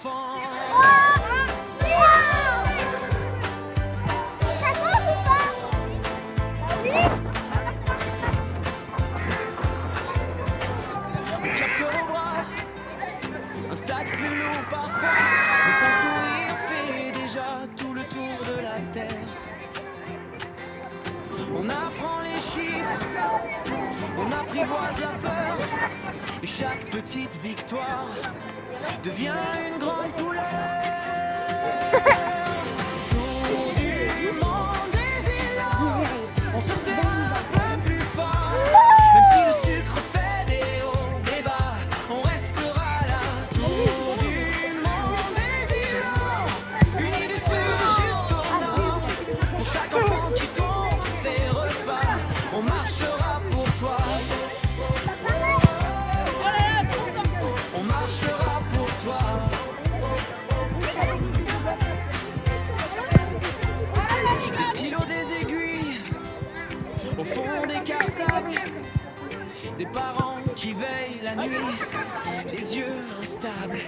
enfants. Ça compte ou pas? On capte au bras un sac plus lourd parfois, mais ton sourire fait déjà tout le tour de la terre. On apprend les chiffres, on apprivoise la peur, et chaque petite victoire devient une grande couleur. Tour du monde désilant, on se serre un peu plus fort. Même si le sucre fait des hauts, des bas, on restera là. Tour du monde désilant, unis du sud jusqu'au nord. Pour chaque enfant qui compte ses repas, on marchera pour toi. On marchera pour toi. Des stylos, des aiguilles, au fond des cartables, des parents qui veillent la nuit, les yeux instables.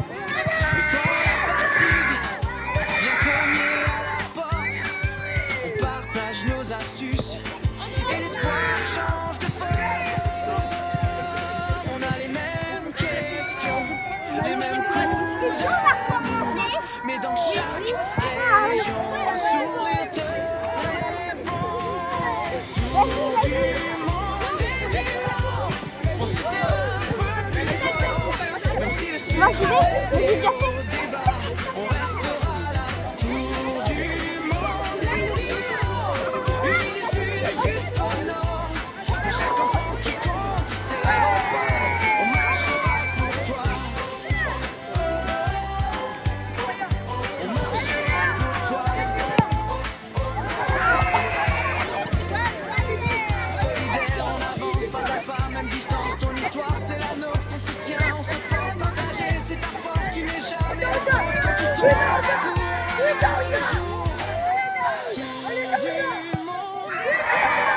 Mais quand la fatigue vient cogner à la porte, on partage nos astuces et l'espoir change de forme. On a les mêmes questions, les mêmes coups de Commencer. mais dans chaque région, un sourire te répond. Tour du monde désilant, on se serre un peu plus fort. Même si le sucre Moi j'y vais, mais j'ai déjà fait. au débat, on restera là. Tour du monde désilant, unis du sud jusqu'au nord. Pour chaque enfant qui compte ses repas, on marchera pour toi. On marchera pour toi. Solidaire, on avance pas à pas, même distance. Ton histoire, c'est la nôtre, ton soutien, on se porte partagé, c'est ta force, tu n'es jamais en faute quand tu tombes à coup. Le jour du monde désilant,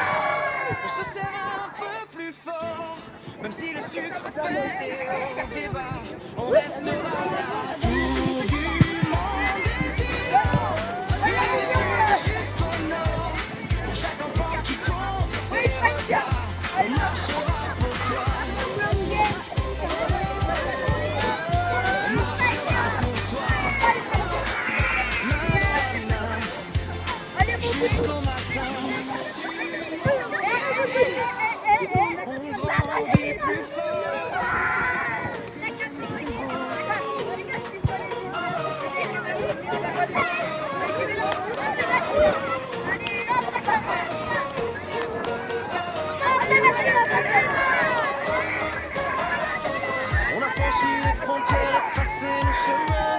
on se serre un peu plus fort, même si le sucre fait des hauts, des bas, on restera là. Tour du monde désilant, unis du sud jusqu'au nord. Pour chaque enfant qui compte ses repas, on marchera pour toi. On marchera pour toi. Jusqu'au matin, on grandit plus fort. On a franchi les frontières et tracé le chemin,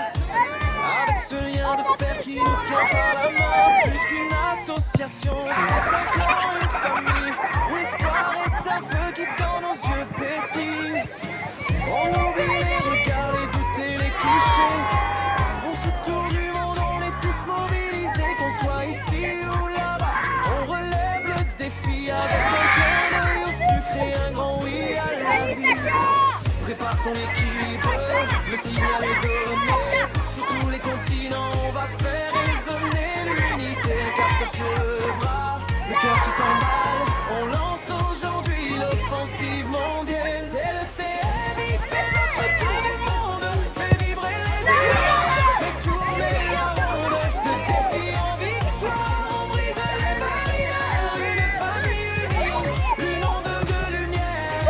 avec ce lien de fer qui nous tient par la main. Plus qu'une association, c'est un clan, une famille, où l'espoir est un feu qui dans nos yeux pétille. On oublie les regards, les doutes et les clichés. Pour ce tour du monde, on est tous mobilisés, qu'on soit ici ou là-bas. On relève le défi avec un clin d'œil au sucre et un grand oui à la vie. Prépare ton équipe, le signal est donné. Sur tous les continents, on va faire résonner l'unité. Carton sur le bras, le cœur qui s'emballe. On lance aujourd'hui l'offensive mondiale. C'est le TMI, c'est notre tour du monde. Fait vibrer les idées, fait tourner la ronde. De défi en victoire, on brise les barrières. Une famille unie, une onde de lumière.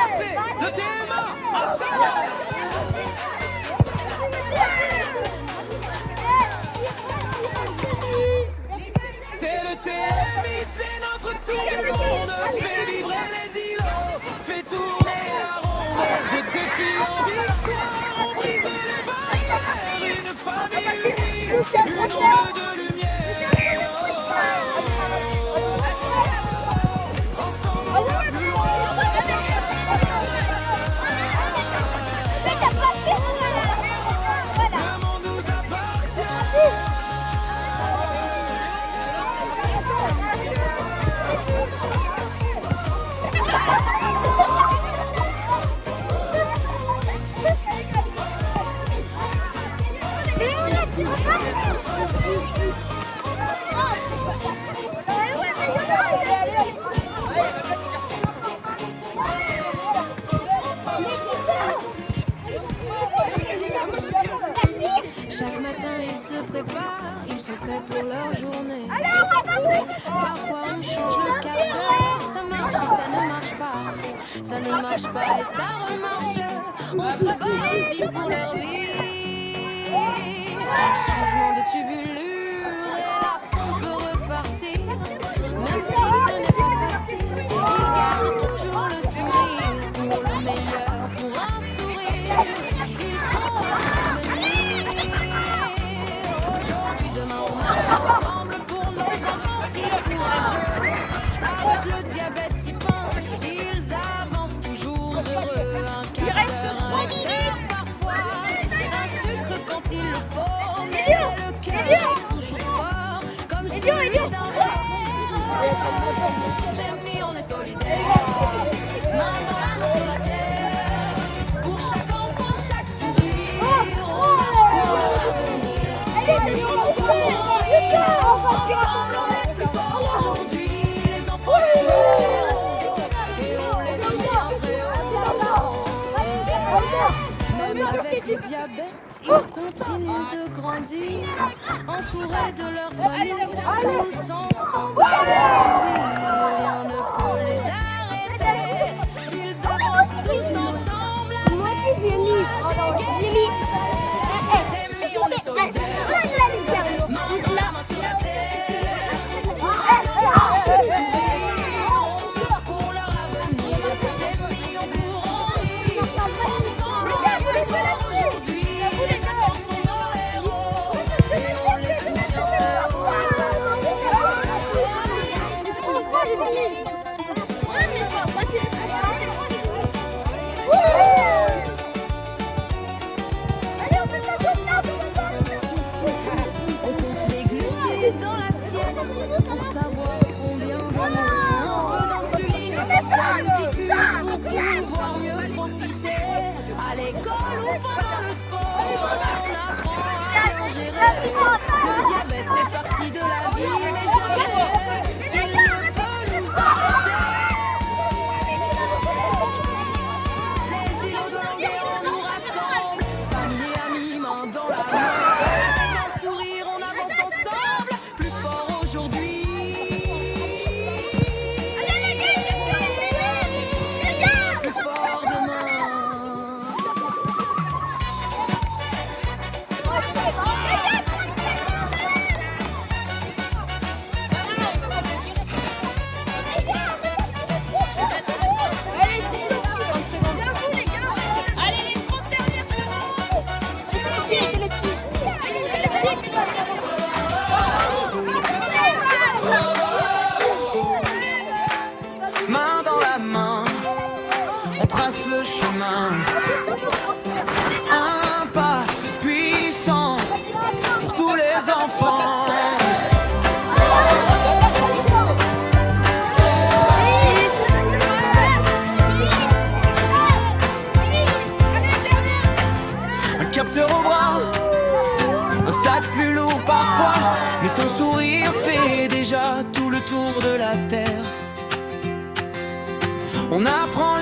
danser le TMA ensemble. C'est le TMI, c'est notre tour du monde. Fait vibrer les îlots, fait tourner la ronde. De défi en victoire, on brise les barrières. Une famille unie, une onde de lumière. Ensemble, on va plus loin. Le monde nous appartient. Chaque matin ils se préparent, ils sont prêts pour leur journée. Parfois on change le quart d'heure, ça marche et ça ne marche pas. Ça ne marche pas et ça remarche. On se bat aussi pour leur vie. Changement de tubulure et là on peut repartir. Même si ce n'est pas facile, ils gardent toujours le sourire. Pour le meilleur, pour un sourire, ils sont notre avenir. Aujourd'hui, demain, on marche ensemble pour nos enfants si courageux. Avec le diabète type 1, ils avancent toujours heureux. Un quart d'heure, un lecteur parfois, un sucre quand il le faut. Mais le cœur est toujours fort, comme celui d'un verre. T'aimes, on est solidaires, main dans la main sur la terre. Pour chaque enfant, chaque sourire, on marche pour leur avenir. T'aimes, on court, ensemble on est plus fort. Aujourd'hui, les enfants sont nos héros et on les soutient très haut. Même avec le diabète, ils continuent de grandir, entourés de leur famille, tous ensemble. Sourire, rien ne peut les arrêter. Ils avancent tous ensemble. Moi aussi j'ai mis. T'aimes, on est solidaires. Main dans la main sur la terre. Pour chaque sourire, on marche pour leur avenir. T'aimes, on court en rire. Ensemble, on est plus fort aujourd'hui. Les enfants sont nos héros et on les soutient très haut. On compte les glucides dans l'assiette pour savoir combien d'amour. Un peu d'insuline et parfois une piqûre pour pouvoir mieux profiter. À l'école ou pendant le sport, on apprend à bien gérer. Le diabète fait partie de la vie, mais jamais il ne peut nous arrêter. Les îlots de longueur nous rassemblent, famille et amis, main dans la main. Avec un sourire, on avance ensemble, plus fort aujourd'hui. Plus fort demain. Main dans la main, on trace le chemin. Un pas puissant pour tous les enfants. Un capteur au bras, un sac plus lourd parfois, mais ton sourire fait déjà tout le tour de la terre. On apprend